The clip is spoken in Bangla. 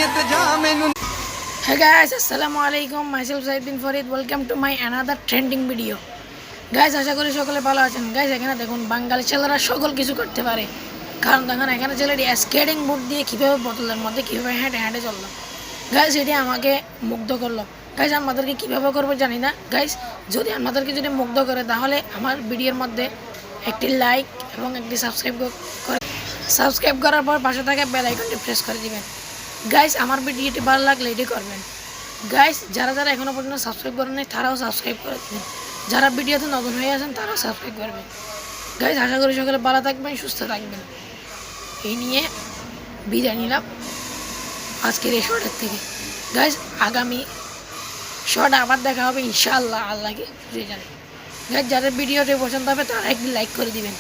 Hey guys, Assalamualaikum. Myself Said bin Farid. Welcome to my another trending video. Guys আশা করি সকলে ভালো আছেন। গাইস এখানে দেখুন বাঙালি ছেলেরা সকল কিছু করতে পারে, কারণ দেখেন এখানে ছেলেটি স্কেটিং বোর্ড দিয়ে কীভাবে বোতলের মধ্যে কীভাবে হেঁটে হেঁটে চললো। গাইস এটি আমাকে মুগ্ধ করলো। গাইস আমাদেরকে কীভাবে করবো জানি না। গাইস যদি আমাদেরকে যদি মুগ্ধ করে তাহলে আমার ভিডিওর মধ্যে একটি লাইক এবং একটি সাবস্ক্রাইব করার পর পাশে থাকা বেল আইকনটি প্রেস করে দিবেন। গাইস আমার ভিডিওটি ভালো লাগলে এটি করবেন। গাইস যারা যারা এখনও পর্যন্ত সাবস্ক্রাইব করেন নাই তারাও সাবস্ক্রাইব করে দেবেন, যারা ভিডিওতে নতুন হয়ে আছেন তারাও সাবস্ক্রাইব করবেন। গাইস আশা করি সকলে ভালো থাকবেন, সুস্থ থাকবেন। এই নিয়ে বিদায় নিলাম আজকের এই শর্টের থেকে। গাইস আগামী শর্ট আবার দেখা হবে ইনশাআল্লাহ, আল্লাহকে জানে। গাইস যাদের ভিডিওটি পছন্দ হবে তারা একটি লাইক করে দিবেন।